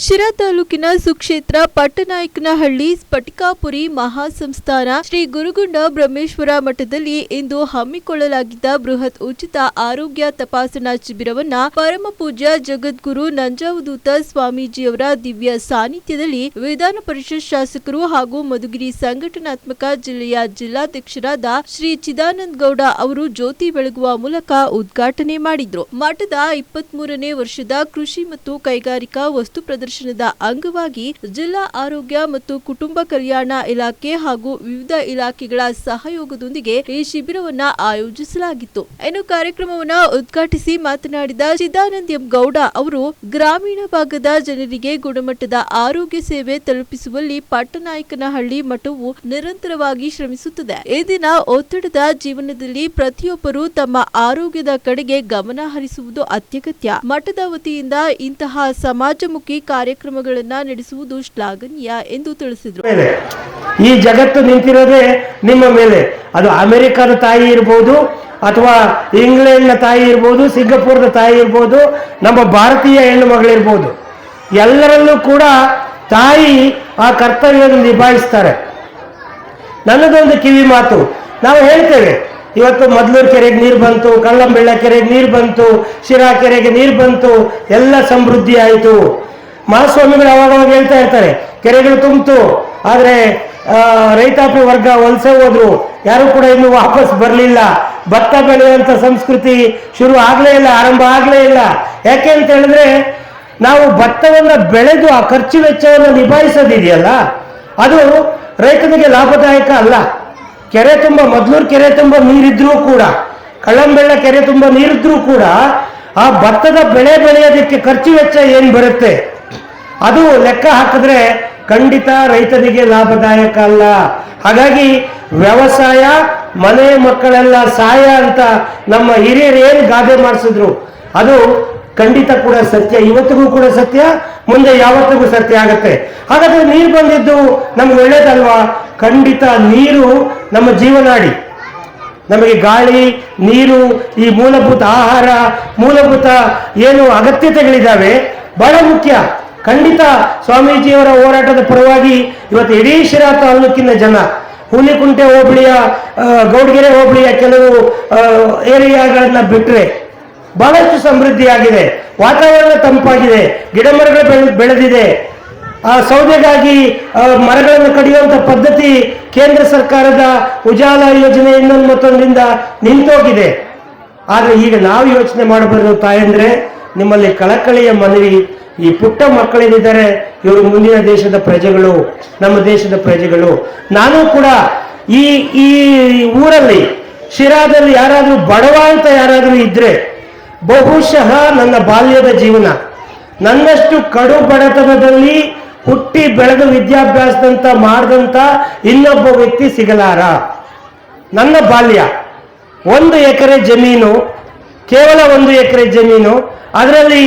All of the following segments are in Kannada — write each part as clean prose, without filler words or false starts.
ಶಿರಾ ತಾಲೂಕಿನ ಸುಕ್ಷೇತ್ರ ಪಟ್ಟನಾಯಕನಹಳ್ಳಿ ಸ್ಫಟಿಕಾಪುರಿ ಮಹಾಸಂಸ್ಥಾನ ಶ್ರೀ ಗುರುಗುಂಡ ಬ್ರಹ್ಮೇಶ್ವರ ಮಠದಲ್ಲಿ ಇಂದು ಹಮ್ಮಿಕೊಳ್ಳಲಾಗಿದ್ದ ಬೃಹತ್ ಉಚಿತ ಆರೋಗ್ಯ ತಪಾಸಣಾ ಶಿಬಿರವನ್ನ ಪರಮ ಪೂಜ್ಯ ಜಗದ್ಗುರು ನಂಜಾವಧೂತ ಸ್ವಾಮೀಜಿಯವರ ದಿವ್ಯ ಸಾನ್ನಿಧ್ಯದಲ್ಲಿ ವಿಧಾನ ಪರಿಷತ್ ಶಾಸಕರು ಹಾಗೂ ಮಧುಗಿರಿ ಸಂಘಟನಾತ್ಮಕ ಜಿಲ್ಲೆಯ ಜಿಲ್ಲಾಧ್ಯಕ್ಷರಾದ ಶ್ರೀ ಚಿದಾನಂದ ಗೌಡ ಅವರು ಜ್ಯೋತಿ ಬೆಳಗುವ ಮೂಲಕ ಉದ್ಘಾಟನೆ ಮಾಡಿದ್ರು. ಮಠದ 23ನೇ ವರ್ಷದ ಕೃಷಿ ಮತ್ತು ಕೈಗಾರಿಕಾ ವಸ್ತು ಪ್ರದರ್ಶನದ ಅಂಗವಾಗಿ ಜಿಲ್ಲಾ ಆರೋಗ್ಯ ಮತ್ತು ಕುಟುಂಬ ಕಲ್ಯಾಣ ಇಲಾಖೆ ಹಾಗೂ ವಿವಿಧ ಇಲಾಖೆಗಳ ಸಹಯೋಗದೊಂದಿಗೆ ಈ ಶಿಬಿರವನ್ನ ಆಯೋಜಿಸಲಾಗಿತ್ತು. ಇನ್ನು ಕಾರ್ಯಕ್ರಮವನ್ನ ಉದ್ಘಾಟಿಸಿ ಮಾತನಾಡಿದ ಚಿದಾನಂದ ಎಂ ಗೌಡ ಅವರು ಗ್ರಾಮೀಣ ಭಾಗದ ಜನರಿಗೆ ಗುಣಮಟ್ಟದ ಆರೋಗ್ಯ ಸೇವೆ ತಲುಪಿಸುವಲ್ಲಿ ಪಟ್ಟನಾಯಕನಹಳ್ಳಿ ಮಠವು ನಿರಂತರವಾಗಿ ಶ್ರಮಿಸುತ್ತದೆ. ಈ ದಿನ ಒತ್ತಡದ ಜೀವನದಲ್ಲಿ ಪ್ರತಿಯೊಬ್ಬರು ತಮ್ಮ ಆರೋಗ್ಯದ ಕಡೆಗೆ ಗಮನ ಹರಿಸುವುದು ಅತ್ಯಗತ್ಯ. ಮಠದ ವತಿಯಿಂದ ಇಂತಹ ಸಮಾಜಮುಖಿ ಕಾರ್ಯಕ್ರಮಗಳನ್ನ ನಡೆಸುವುದು ಶ್ಲಾಘನೀಯ ಎಂದು ತಿಳಿಸಿದರು. ಈ ಜಗತ್ತು ನಿಂತಿರೋದೇ ನಿಮ್ಮ ಮೇಲೆ. ಅದು ಅಮೆರಿಕದ ತಾಯಿ ಇರಬಹುದು, ಅಥವಾ ಇಂಗ್ಲೆಂಡ್ನ ತಾಯಿ ಇರ್ಬೋದು, ಸಿಂಗಪುರದ ತಾಯಿ ಇರ್ಬೋದು, ನಮ್ಮ ಭಾರತೀಯ ಹೆಣ್ಣು ಮಗಳಿರ್ಬೋದು. ಎಲ್ಲರಲ್ಲೂ ಕೂಡ ತಾಯಿ ಆ ಕರ್ತವ್ಯವನ್ನು ನಿಭಾಯಿಸ್ತಾರೆ. ನನ್ನದೊಂದು ಕಿವಿ ಮಾತು, ನಾವು ಹೇಳ್ತೇವೆ ಇವತ್ತು ಮದ್ಲೂರು ಕೆರೆಗೆ ನೀರು ಬಂತು, ಕಳ್ಳಂಬೆಳ್ಳ ಕೆರೆಗೆ ನೀರು ಬಂತು, ಶಿರಾ ಕೆರೆಗೆ ನೀರು ಬಂತು, ಎಲ್ಲ ಸಮೃದ್ಧಿ ಆಯಿತು. ಮಹಾಸ್ವಾಮಿಗಳು ಅವಾಗವಾಗ ಹೇಳ್ತಾ ಇರ್ತಾರೆ ಕೆರೆಗಳು ತುಂಬಿತು, ಆದರೆ ರೈತಾಪಿ ವರ್ಗ ವಲಸೆ ಹೋದ್ರು, ಯಾರು ಕೂಡ ಇನ್ನು ವಾಪಸ್ ಬರಲಿಲ್ಲ. ಭತ್ತ ಬೆಳೆಯುವಂಥ ಸಂಸ್ಕೃತಿ ಶುರು ಆಗಲೇ ಇಲ್ಲ, ಆರಂಭ ಆಗಲೇ ಇಲ್ಲ. ಯಾಕೆ ಅಂತ ಹೇಳಿದ್ರೆ ನಾವು ಭತ್ತವನ್ನು ಬೆಳೆದು ಆ ಖರ್ಚು ವೆಚ್ಚವನ್ನು ನಿಭಾಯಿಸೋದಿದೆಯಲ್ಲ, ಅದು ರೈತನಿಗೆ ಲಾಭದಾಯಕ ಅಲ್ಲ. ಕೆರೆ ತುಂಬ, ಮದ್ಲೂರು ಕೆರೆ ತುಂಬ ನೀರಿದ್ರೂ ಕೂಡ, ಕಳ್ಳಂಬೆಳ್ಳ ಕೆರೆ ತುಂಬ ನೀರಿದ್ರೂ ಕೂಡ ಆ ಭತ್ತದ ಬೆಳೆ ಬೆಳೆಯೋದಕ್ಕೆ ಖರ್ಚು ವೆಚ್ಚ ಏನು ಬರುತ್ತೆ ಅದು ಲೆಕ್ಕ ಹಾಕಿದ್ರೆ ಖಂಡಿತ ರೈತನಿಗೆ ಲಾಭದಾಯಕ ಅಲ್ಲ. ಹಾಗಾಗಿ ವ್ಯವಸಾಯ, ಮನೆ ಮಕ್ಕಳೆಲ್ಲ ಸಹಾಯ ಅಂತ ನಮ್ಮ ಹಿರಿಯರು ಏನು ಗಾದೆ ಮಾಡಿಸಿದ್ರು ಅದು ಖಂಡಿತ ಕೂಡ ಸತ್ಯ, ಇವತ್ತಿಗೂ ಕೂಡ ಸತ್ಯ, ಮುಂದೆ ಯಾವತ್ತಿಗೂ ಸತ್ಯ ಆಗತ್ತೆ. ಹಾಗಾದ್ರೆ ನೀರು ಬಂದಿದ್ದು ನಮ್ಗೆ ಒಳ್ಳೇದಲ್ವಾ? ಖಂಡಿತ ನೀರು ನಮ್ಮ ಜೀವನಾಡಿ. ನಮಗೆ ಗಾಳಿ, ನೀರು, ಈ ಮೂಲಭೂತ ಆಹಾರ, ಮೂಲಭೂತ ಏನು ಅಗತ್ಯತೆಗಳಿದ್ದಾವೆ ಬಹಳ ಮುಖ್ಯ. ಖಂಡಿತ ಸ್ವಾಮೀಜಿಯವರ ಹೋರಾಟದ ಪರವಾಗಿ ಇವತ್ತು ಇಡೀ ಶಿರಾ ತಾಲೂಕಿನ ಜನ, ಹುಲಿಕುಂಟೆ ಹೋಬಳಿಯ, ಗೌಡಗೆರೆ ಹೋಬಳಿಯ ಕೆಲವು ಏರಿಯಾಗಳನ್ನ ಬಿಟ್ಟರೆ ಬಹಳಷ್ಟು ಸಮೃದ್ಧಿಯಾಗಿದೆ. ವಾತಾವರಣ ತಂಪಾಗಿದೆ, ಗಿಡ ಮರಗಳು ಬೆಳೆದಿದೆ. ಸೌದೆಗಾಗಿ ಮರಗಳನ್ನು ಕಡಿಯುವಂಥ ಪದ್ಧತಿ ಕೇಂದ್ರ ಸರ್ಕಾರದ ಉಜಾಲ ಯೋಜನೆ ಇನ್ನೊಂದು ಮತ್ತೊಂದರಿಂದ ನಿಂತೋಗಿದೆ. ಆದರೆ ಈಗ ನಾವು ಯೋಚನೆ ಮಾಡಬಾರದು ತಾಯಂದ್ರೆ, ನಿಮ್ಮಲ್ಲಿ ಕಳಕಳಿಯ ಮನವಿ, ಈ ಪುಟ್ಟ ಮಕ್ಕಳೇನಿದ್ದಾರೆ ಇವರು ಮುಂದಿನ ದೇಶದ ಪ್ರಜೆಗಳು, ನಮ್ಮ ದೇಶದ ಪ್ರಜೆಗಳು. ನಾನು ಕೂಡ ಈ ಊರಲ್ಲಿ ಶಿರಾದಲ್ಲಿ ಯಾರಾದರೂ ಬಡವ ಅಂತ ಯಾರಾದರೂ ಇದ್ರೆ, ಬಹುಶಃ ನನ್ನ ಬಾಲ್ಯದ ಜೀವನ, ನನ್ನಷ್ಟು ಕಡು ಬಡತನದಲ್ಲಿ ಹುಟ್ಟಿ ಬೆಳೆದು ವಿದ್ಯಾಭ್ಯಾಸದಂತ ಮಾಡಿದಂಥ ಇನ್ನೊಬ್ಬ ವ್ಯಕ್ತಿ ಸಿಗಲಾರ. ನನ್ನ ಬಾಲ್ಯ 1 ಎಕರೆ ಜಮೀನು, ಕೇವಲ 1 ಎಕರೆ ಜಮೀನು, ಅದರಲ್ಲಿ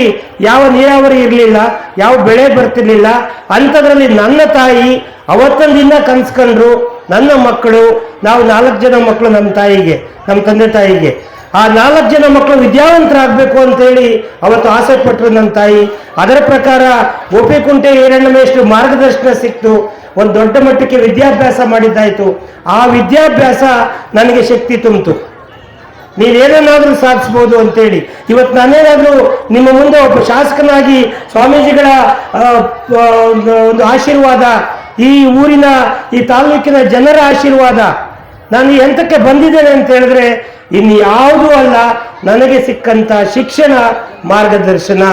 ಯಾವ ನೀರಾವರಿ ಇರಲಿಲ್ಲ, ಯಾವ ಬೆಳೆ ಬರ್ತಿರ್ಲಿಲ್ಲ. ಅಂಥದ್ರಲ್ಲಿ ನನ್ನ ತಾಯಿ ಅವತ್ತೊಂದಿನ ಕನ್ಸ್ಕೊಂಡ್ರು, ನನ್ನ ಮಕ್ಕಳು, ನಾವು 4 ಜನ ಮಕ್ಕಳು ನಮ್ಮ ತಾಯಿಗೆ, ನಮ್ಮ ತಂದೆ ತಾಯಿಗೆ. ಆ 4 ಜನ ಮಕ್ಕಳು ವಿದ್ಯಾವಂತರಾಗಬೇಕು ಅಂತೇಳಿ ಅವತ್ತು ಆಸೆ ಪಟ್ಟರು ನನ್ನ ತಾಯಿ. ಅದರ ಪ್ರಕಾರ ಗೋಪಿಕುಂಟೆ ಈರಣ್ಣಮೇಷ್ಟು ಮಾರ್ಗದರ್ಶನ ಸಿಕ್ತು, ಒಂದು ದೊಡ್ಡ ಮಟ್ಟಕ್ಕೆ ವಿದ್ಯಾಭ್ಯಾಸ ಮಾಡಿದ್ದಾಯ್ತು. ಆ ವಿದ್ಯಾಭ್ಯಾಸ ನನಗೆ ಶಕ್ತಿ ತುಂಬಿತು, ನೀವೇನೇನಾದರೂ ಸಾಧಿಸ್ಬೋದು ಅಂತೇಳಿ. ಇವತ್ತು ನಾನೇನಾದರೂ ನಿಮ್ಮ ಮುಂದೆ ಒಬ್ಬ ಶಾಸಕನಾಗಿ ಸ್ವಾಮೀಜಿಗಳ ಒಂದು ಆಶೀರ್ವಾದ, ಈ ಊರಿನ, ಈ ತಾಲೂಕಿನ ಜನರ ಆಶೀರ್ವಾದ ನಾನು ಎಂತಕ್ಕೆ ಬಂದಿದ್ದೇನೆ ಅಂತ ಹೇಳಿದ್ರೆ ಇನ್ಯಾವುದೂ ಅಲ್ಲ, ನನಗೆ ಸಿಕ್ಕಂತ ಶಿಕ್ಷಣ, ಮಾರ್ಗದರ್ಶನ.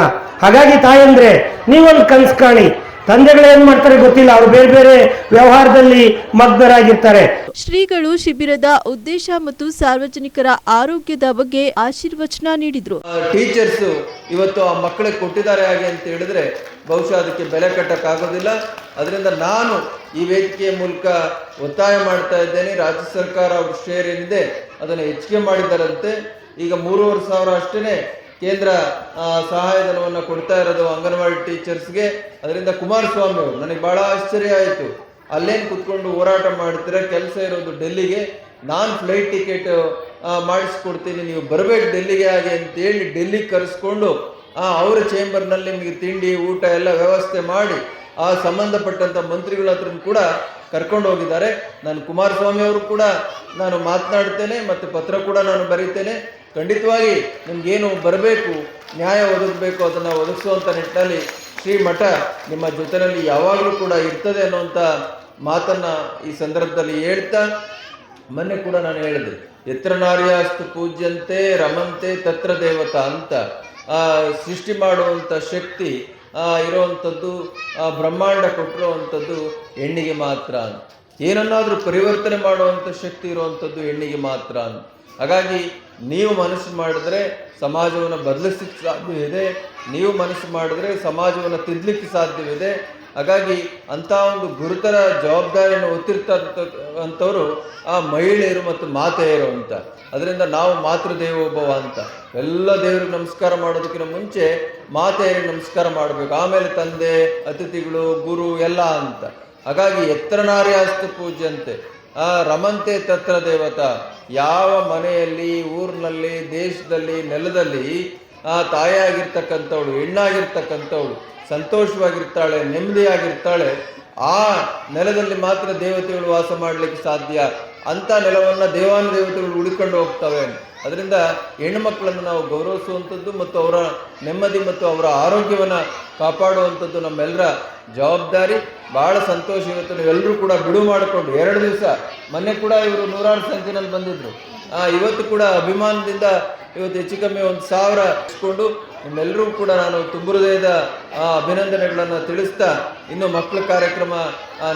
ಹಾಗಾಗಿ ತಾಯಂದ್ರೆ ನೀವೊಂದು ಕನಸು ಕಾಣಿ. ತಂದೆಗಳು ಏನ್ ಮಾಡ್ತಾರೆ ಗೊತ್ತಿಲ್ಲ, ಅವರು ಬೇರೆ ಬೇರೆ ವ್ಯವಹಾರದಲ್ಲಿ ಮಗ್ನರಾಗಿರ್ತಾರೆ. ಶ್ರೀಗಳು ಶಿಬಿರದ ಉದ್ದೇಶ ಮತ್ತು ಸಾರ್ವಜನಿಕರ ಆರೋಗ್ಯದ ಬಗ್ಗೆ ಆಶೀರ್ವಚನ ನೀಡಿದ್ರು. ಟೀಚರ್ಸ್ ಇವತ್ತು ಆ ಮಕ್ಕಳಿಗೆ ಕೊಟ್ಟಿದ್ದಾರೆ ಹಾಗೆ ಅಂತ ಹೇಳಿದ್ರೆ ಬಹುಶಃ ಅದಕ್ಕೆ ಬೆಲೆ ಕಟ್ಟಕ್ಕಾಗೋದಿಲ್ಲ. ಅದರಿಂದ ನಾನು ಈ ವೇದಿಕೆಯ ಮೂಲಕ ಒತ್ತಾಯ ಮಾಡ್ತಾ ಇದ್ದೇನೆ, ರಾಜ್ಯ ಸರ್ಕಾರ ಅವ್ರ ಶೇರ್ ಏನಿದೆ ಅದನ್ನು ಹೆಚ್ಚಿಗೆ ಮಾಡಿದ್ದಾರಂತೆ. ಈಗ 3,500 ಅಷ್ಟೇ ಕೇಂದ್ರ ಸಹಾಯಧನವನ್ನು ಕೊಡ್ತಾ ಇರೋದು ಅಂಗನವಾಡಿ ಟೀಚರ್ಸ್ಗೆ. ಅದರಿಂದ ಕುಮಾರಸ್ವಾಮಿ ಅವರು, ನನಗೆ ಬಹಳ ಆಶ್ಚರ್ಯ ಆಯಿತು, ಅಲ್ಲೇನು ಕುತ್ಕೊಂಡು ಹೋರಾಟ ಮಾಡ್ತೀರ, ಕೆಲಸ ಇರೋದು ಡೆಲ್ಲಿಗೆ, ನಾನು ಫ್ಲೈಟ್ ಟಿಕೆಟ್ ಮಾಡಿಸ್ಕೊಡ್ತೀನಿ, ನೀವು ಬರಬೇಕು ಡೆಲ್ಲಿಗೆ ಹಾಗೆ ಅಂತೇಳಿ ಡೆಲ್ಲಿಗೆ ಕರೆಸ್ಕೊಂಡು ಅವರ ಚೇಂಬರ್ನಲ್ಲಿ ನಿಮಗೆ ತಿಂಡಿ ಊಟ ಎಲ್ಲ ವ್ಯವಸ್ಥೆ ಮಾಡಿ ಆ ಸಂಬಂಧಪಟ್ಟಂಥ ಮಂತ್ರಿಗಳ ಹತ್ರ ಕೂಡ ಕರ್ಕೊಂಡು ಹೋಗಿದ್ದಾರೆ. ನಾನು ಕುಮಾರಸ್ವಾಮಿ ಅವರು ಕೂಡ ನಾನು ಮಾತನಾಡ್ತೇನೆ ಮತ್ತು ಪತ್ರ ಕೂಡ ನಾನು ಬರೀತೇನೆ. ಖಂಡಿತವಾಗಿ ನಿಮ್ಗೇನು ಬರಬೇಕು, ನ್ಯಾಯ ಒದಗಬೇಕು, ಅದನ್ನು ಒದಗಿಸುವಂಥ ನಿಟ್ಟಿನಲ್ಲಿ ಶ್ರೀಮಠ ನಿಮ್ಮ ಜೊತೆಯಲ್ಲಿ ಯಾವಾಗಲೂ ಕೂಡ ಇರ್ತದೆ ಅನ್ನುವಂಥ ಮಾತನ್ನು ಈ ಸಂದರ್ಭದಲ್ಲಿ ಹೇಳ್ತಾ, ಮೊನ್ನೆ ಕೂಡ ನಾನು ಹೇಳಿದೆ, ಯತ್ರ ನಾರ್ಯಾಸ್ತು ಪೂಜ್ಯಂತೆ ರಮಂತೆ ತತ್ರ ದೇವತಾ ಅಂತ. ಸೃಷ್ಟಿ ಮಾಡುವಂಥ ಶಕ್ತಿ ಇರುವಂಥದ್ದು, ಬ್ರಹ್ಮಾಂಡ ಕೊಟ್ಟಿರುವಂಥದ್ದು ಹೆಣ್ಣಿಗೆ ಮಾತ್ರ ಅಂತ. ಏನನ್ನಾದರೂ ಪರಿವರ್ತನೆ ಮಾಡುವಂಥ ಶಕ್ತಿ ಇರುವಂಥದ್ದು ಹೆಣ್ಣಿಗೆ ಮಾತ್ರ ಅಂತ. ಹಾಗಾಗಿ ನೀವು ಮನಸ್ಸು ಮಾಡಿದ್ರೆ ಸಮಾಜವನ್ನು ಬದಲಿಸಲಿಕ್ಕೆ ಸಾಧ್ಯವಿದೆ, ನೀವು ಮನಸ್ಸು ಮಾಡಿದ್ರೆ ಸಮಾಜವನ್ನು ತಿದ್ದಲಿಕ್ಕೆ ಸಾಧ್ಯವಿದೆ. ಹಾಗಾಗಿ ಅಂಥ ಒಂದು ಗುರುತರ ಜವಾಬ್ದಾರಿಯನ್ನು ಹೊತ್ತಿರ್ತಂಥವ್ರು ಆ ಮಹಿಳೆಯರು ಮತ್ತು ಮಾತೆಯರು ಅಂತ. ಅದರಿಂದ ನಾವು ಮಾತೃದೇವೋಭವ ಅಂತ ಎಲ್ಲ ದೇವರಿಗೆ ನಮಸ್ಕಾರ ಮಾಡೋದಕ್ಕಿಂತ ಮುಂಚೆ ಮಾತೆಯರಿಗೆ ನಮಸ್ಕಾರ ಮಾಡಬೇಕು, ಆಮೇಲೆ ತಂದೆ, ಅತಿಥಿಗಳು, ಗುರು ಎಲ್ಲ ಅಂತ. ಹಾಗಾಗಿ ಎತ್ತರ ನಾರ್ಯಾಸ್ತು ಪೂಜ್ಯಂತೆ ರಮಂತೆ ತತ್ರ ದೇವತಾ. ಯಾವ ಮನೆಯಲ್ಲಿ, ಊರಿನಲ್ಲಿ, ದೇಶದಲ್ಲಿ, ನೆಲದಲ್ಲಿ ತಾಯಿಯಾಗಿರ್ತಕ್ಕಂಥವಳು, ಹೆಣ್ಣಾಗಿರ್ತಕ್ಕಂಥವಳು ಸಂತೋಷವಾಗಿರ್ತಾಳೆ, ನೆಮ್ಮದಿಯಾಗಿರ್ತಾಳೆ, ಆ ನೆಲದಲ್ಲಿ ಮಾತ್ರ ದೇವತೆಗಳು ವಾಸ ಮಾಡಲಿಕ್ಕೆ ಸಾಧ್ಯ. ಅಂಥ ನೆಲವನ್ನು ದೇವಾನುದೇವತೆಗಳು ಉಳಿಕೊಂಡು ಹೋಗ್ತವೆ. ಅದರಿಂದ ಹೆಣ್ಣುಮಕ್ಕಳನ್ನು ನಾವು ಗೌರವಿಸುವಂಥದ್ದು ಮತ್ತು ಅವರ ನೆಮ್ಮದಿ ಮತ್ತು ಅವರ ಆರೋಗ್ಯವನ್ನು ಕಾಪಾಡುವಂಥದ್ದು ನಮ್ಮೆಲ್ಲರ ಜವಾಬ್ದಾರಿ. ಭಾಳ ಸಂತೋಷ. ಇವತ್ತು ನೀವೆಲ್ಲರೂ ಕೂಡ ಬಿಡುವು ಮಾಡಿಕೊಂಡು 2 ದಿವಸ, ಮೊನ್ನೆ ಕೂಡ ಇವರು 100 ಸಂಖ್ಯೆನಲ್ಲಿ ಬಂದಿದ್ದರು. ಇವತ್ತು ಕೂಡ ಅಭಿಮಾನದಿಂದ ಇವತ್ತು ಹೆಚ್ಚು ಕಮ್ಮಿ 1000 ಇಸ್ಕೊಂಡು ನಿಮ್ಮೆಲ್ಲರೂ ಕೂಡ ನಾನು ತುಂಬ ಹೃದಯದ ಅಭಿನಂದನೆಗಳನ್ನು ತಿಳಿಸ್ತಾ, ಇನ್ನು ಮಕ್ಕಳ ಕಾರ್ಯಕ್ರಮ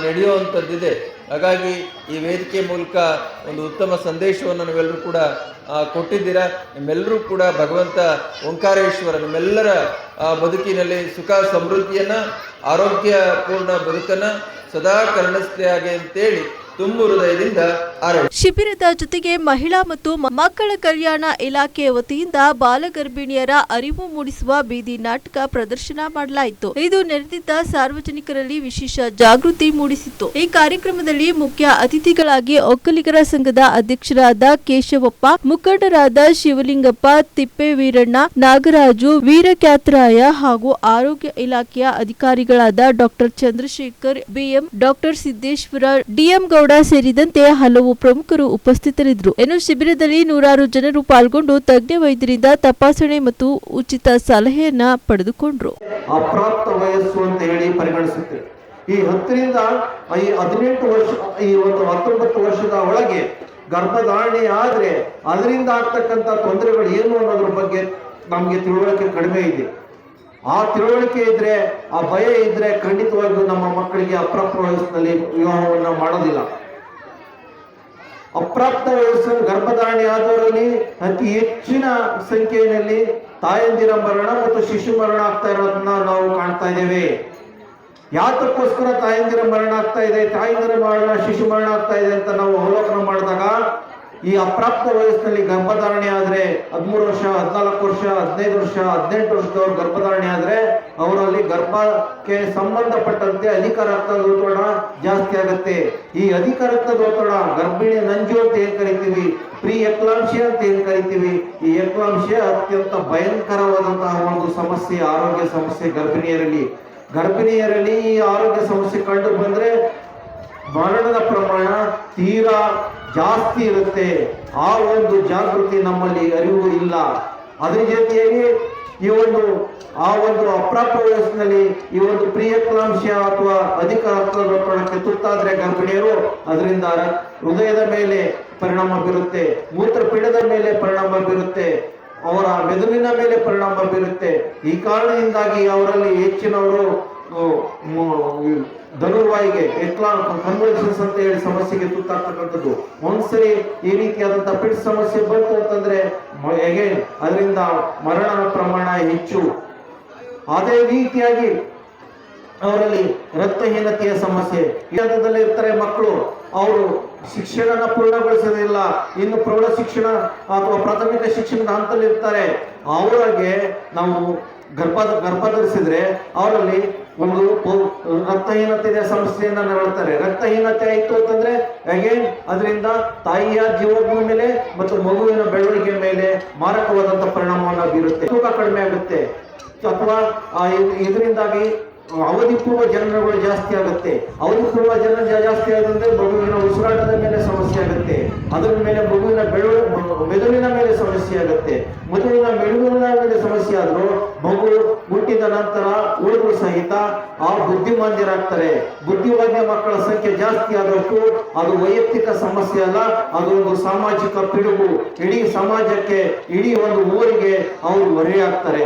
ನಡೆಯುವಂಥದ್ದಿದೆ. ಹಾಗಾಗಿ ಈ ವೇದಿಕೆ ಮೂಲಕ ಒಂದು ಉತ್ತಮ ಸಂದೇಶವನ್ನು ನೀವೆಲ್ಲರೂ ಕೂಡ ಕೊಟ್ಟಿದ್ದೀರಾ. ನಿಮ್ಮೆಲ್ಲರೂ ಕೂಡ ಭಗವಂತ ಓಂಕಾರೇಶ್ವರ ನಿಮ್ಮೆಲ್ಲರ ಬದುಕಿನಲ್ಲಿ ಸುಖ ಸಮೃದ್ಧಿಯನ್ನು, ಆರೋಗ್ಯಪೂರ್ಣ ಬದುಕನ್ನು ಸದಾ ಕರುಣಿಸ್ಲಿ ಹಾಗೆ ಅಂತೇಳಿ ತುಂಬ ಹೃದಯದಿಂದ ಶಿಬಿರದ ಜೊತೆಗೆ ಮಹಿಳಾ ಮತ್ತು ಮಕ್ಕಳ ಕಲ್ಯಾಣ ಇಲಾಖೆ ವತಿಯಿಂದ ಬಾಲಗರ್ಭಿಣಿಯರ ಅರಿವು ಮೂಡಿಸುವ ಬೀದಿ ನಾಟಕ ಪ್ರದರ್ಶನ ಮಾಡಲಾಯಿತು. ಇದು ನೆರೆದಿದ್ದ ಸಾರ್ವಜನಿಕರಲ್ಲಿ ವಿಶೇಷ ಜಾಗೃತಿ ಮೂಡಿಸಿತ್ತು. ಈ ಕಾರ್ಯಕ್ರಮದಲ್ಲಿ ಮುಖ್ಯ ಅತಿಥಿಗಳಾಗಿ ಒಕ್ಕಲಿಗರ ಸಂಘದ ಅಧ್ಯಕ್ಷರಾದ ಕೇಶವಪ್ಪ, ಮುಖಂಡರಾದ ಶಿವಲಿಂಗಪ್ಪ, ತಿಪ್ಪೇವೀರಣ್ಣ, ನಾಗರಾಜು, ವೀರಕ್ಯಾತರಾಯ ಹಾಗೂ ಆರೋಗ್ಯ ಇಲಾಖೆಯ ಅಧಿಕಾರಿಗಳಾದ doctor Chandrashekar BM, doctor Siddeshwara, DM Gowda ಸೇರಿದಂತೆ ಹಲವು ಪ್ರಮುಖರು ಉಪಸ್ಥಿತರಿದ್ದರು. ಇನ್ನು ಶಿಬಿರದಲ್ಲಿ 100 ಜನರು ಪಾಲ್ಗೊಂಡು ತಜ್ಞ ವೈದ್ಯರಿಂದ ತಪಾಸಣೆ ಮತ್ತು ಉಚಿತ ಸಲಹೆಯನ್ನ ಪಡೆದುಕೊಂಡ್ರು. ಅಪ್ರಾಪ್ತ ವಯಸ್ಸು ಅಂತ ಹೇಳಿ ಪರಿಗಣಿಸುತ್ತೇವೆ. ಈ 10 ರಿಂದ 18 ವರ್ಷ, ಈ ಒಂದು 19 ವರ್ಷದ ಒಳಗೆ ಗರ್ಭಧಾರಣೆ ಆದ್ರೆ ಅದರಿಂದ ಆಗ್ತಕ್ಕಂಥ ತೊಂದರೆಗಳು ಏನು ಅನ್ನೋದ್ರ ಬಗ್ಗೆ ನಮಗೆ ತಿಳುವಳಿಕೆ ಕಡಿಮೆ ಇದೆ. ಆ ತಿಳುವಳಿಕೆ ಇದ್ರೆ, ಆ ಭಯ ಇದ್ರೆ ಖಂಡಿತವಾಗಿಯೂ ನಮ್ಮ ಮಕ್ಕಳಿಗೆ ಅಪ್ರಾಪ್ತ ವಯಸ್ಸಿನಲ್ಲಿ ವಿವಾಹವನ್ನು ಮಾಡೋದಿಲ್ಲ. ಅಪ್ರಾಪ್ತ ವಯಸ್ಸು ಗರ್ಭಧಾರಣೆ ಆದವರಲ್ಲಿ ಅತಿ ಹೆಚ್ಚಿನ ಸಂಖ್ಯೆಯಲ್ಲಿ ತಾಯಂದಿರ ಮರಣ ಮತ್ತು ಶಿಶು ಮರಣ ಆಗ್ತಾ ಇರೋದನ್ನ ನಾವು ಕಾಣ್ತಾ ಇದ್ದೇವೆ. ಯಾತಕ್ಕೋಸ್ಕರ ತಾಯಂದಿರ ಮರಣ ಆಗ್ತಾ ಇದೆ, ತಾಯಂದಿರ ಮರಣ, ಶಿಶು ಮರಣ ಆಗ್ತಾ ಇದೆ ಅಂತ ನಾವು ಅವಲೋಕನ ಮಾಡಿದಾಗ, ಈ ಅಪ್ರಾಪ್ತ ವಯಸ್ಸಿನಲ್ಲಿ ಗರ್ಭಧಾರಣೆ ಆದ್ರೆ 13 ವರ್ಷ, 14 ವರ್ಷ, 15 ವರ್ಷ, 18 ವರ್ಷದವ್ರು ಗರ್ಭಧಾರಣೆ ಆದ್ರೆ ಅವರಲ್ಲಿ ಗರ್ಭಕ್ಕೆ ಸಂಬಂಧಪಟ್ಟಂತೆ ಅಧಿಕ ರಕ್ತದೊತ್ತಡ ಜಾಸ್ತಿ ಆಗುತ್ತೆ. ಈ ಅಧಿಕ ರಕ್ತದೊತ್ತಡ, ಗರ್ಭಿಣಿ ನಂಜು ಅಂತ ಏನ್ ಕರಿತೀವಿ, ಪ್ರೀ ಎಕ್ಲಾಂಶಿಯಾ ಅಂತ ಏನ್ ಕರಿತೀವಿ, ಈ ಎಕ್ಲಾಂಶಿಯಾ ಅತ್ಯಂತ ಭಯಂಕರವಾದಂತಹ ಒಂದು ಸಮಸ್ಯೆ, ಆರೋಗ್ಯ ಸಮಸ್ಯೆ ಗರ್ಭಿಣಿಯರಲ್ಲಿ ಈ ಆರೋಗ್ಯ ಸಮಸ್ಯೆ ಕಂಡು ಬಂದ್ರೆ ಮರಣದ ಪ್ರಮಾಣ ತೀರಾ ಜಾಸ್ತಿ ಇರುತ್ತೆ. ಆ ಒಂದು ಜಾಗೃತಿ ನಮ್ಮಲ್ಲಿ ಅರಿವು ಇಲ್ಲ. ಅದ್ರ ಜೊತೆಯಾಗಿ ಆ ಒಂದು ಅಪ್ರಾಪ್ತ ವಯಸ್ಸಿನಲ್ಲಿ ಈ ಒಂದು ಪ್ರಿಯಕ್ಲಾಂಶ ಅಥವಾ ಅಧಿಕ ರಕ್ತದೊತ್ತಡಕ್ಕೆ ತುತ್ತಾದ್ರೆ ಗರ್ಭಿಣಿಯರು, ಅದರಿಂದ ಹೃದಯದ ಮೇಲೆ ಪರಿಣಾಮ ಬೀರುತ್ತೆ, ಮೂತ್ರಪಿಂಡದ ಮೇಲೆ ಪರಿಣಾಮ ಬೀರುತ್ತೆ, ಅವರ ಮೆದುಳಿನ ಮೇಲೆ ಪರಿಣಾಮ ಬೀರುತ್ತೆ. ಈ ಕಾರಣದಿಂದಾಗಿ ಅವರಲ್ಲಿ ಹೆಚ್ಚಿನವರು ಧನುರ್ವಾಯಿಗೆ ಕನ್ವಲ್ಷನ್ಸ್ ಅಂತ ಹೇಳಿ ಸಮಸ್ಯೆಗೆ ತುತ್ತಾಗ್ತಕ್ಕಂಥದ್ದು. ಒಂದ್ಸರಿ ಈ ರೀತಿಯಾದಂತಹ ಪಿಟ್ ಸಮಸ್ಯೆ ಬಂತು ಅಂತಂದ್ರೆ ಅದರಿಂದ ಮರಣ ಪ್ರಮಾಣ ಹೆಚ್ಚು. ಅದೇ ರೀತಿಯಾಗಿ ಅವರಲ್ಲಿ ರಕ್ತಹೀನತೆಯ ಸಮಸ್ಯೆ ಇರ್ತಾರೆ ಮಕ್ಕಳು, ಅವರು ಶಿಕ್ಷಣ ಪೂರ್ಣಗೊಳಿಸೋದಿಲ್ಲ, ಇನ್ನು ಪ್ರೌಢ ಶಿಕ್ಷಣ ಅಥವಾ ಪ್ರಾಥಮಿಕ ಶಿಕ್ಷಣದ ಹಂತದಲ್ಲಿ ಇರ್ತಾರೆ. ಅವರಿಗೆ ನಾವು ಗರ್ಭ ಧರಿಸಿದ್ರೆ ಅವರಲ್ಲಿ ಒಂದು ರಕ್ತ ರಕ್ತಹೀನತೆ ಸಮಸ್ಯೆಯನ್ನ ನರಳುತ್ತಾರೆ. ರಕ್ತಹೀನತೆ ಆಯ್ತು ಅಂತಂದ್ರೆ ಅಗೇನ್ ಅದರಿಂದ ತಾಯಿಯ ಜೀವದ ಮೇಲೆ ಮತ್ತು ಮಗುವಿನ ಬೆಳವಣಿಗೆ ಮೇಲೆ ಮಾರಕವಾದಂತ ಪರಿಣಾಮವನ್ನು ಬೀರುತ್ತೆ. ತೂಕ ಕಡಿಮೆ ಆಗುತ್ತೆ ಅಥವಾ ಇದರಿಂದಾಗಿ ಅವಧಿ ಪೂರ್ವ ಜನನಗಳು ಜಾಸ್ತಿ ಆಗುತ್ತೆ. ಅವಧಿ ಪೂರ್ವ ಜನನ ಜಾಸ್ತಿ ಆಗುತ್ತೆ, ಮಗುವಿನ ಉಸಿರಾಟದ ಮೇಲೆ ಸಮಸ್ಯೆ ಆಗುತ್ತೆ. ಅದರ ಮೇಲೆ ಮಗುವಿನ ಮೆದುಳಿನ ಮೇಲೆ ಸಮಸ್ಯೆ ಆಗುತ್ತೆ. ಮೆದುಳಿನ ಮೇಲೆ ಸಮಸ್ಯೆ ಆದ್ರೂ ಮಗು ಹುಟ್ಟಿದ ನಂತರ ಉಳಿದ್ರು ಸಹಿತ ಆ ಬುದ್ಧಿಮಾಂದ್ಯರಾಗ್ತಾರೆ. ಬುದ್ಧಿಮಾಂದ್ಯ ಮಕ್ಕಳ ಸಂಖ್ಯೆ ಜಾಸ್ತಿ ಆದಷ್ಟು ಅದು ವೈಯಕ್ತಿಕ ಸಮಸ್ಯೆ ಅಲ್ಲ, ಅದು ಒಂದು ಸಾಮಾಜಿಕ ಪಿಡುಗು. ಇಡೀ ಸಮಾಜಕ್ಕೆ, ಇಡೀ ಒಂದು ಊರಿಗೆ ಅವರು ಹೊರೆಯಾಗ್ತಾರೆ.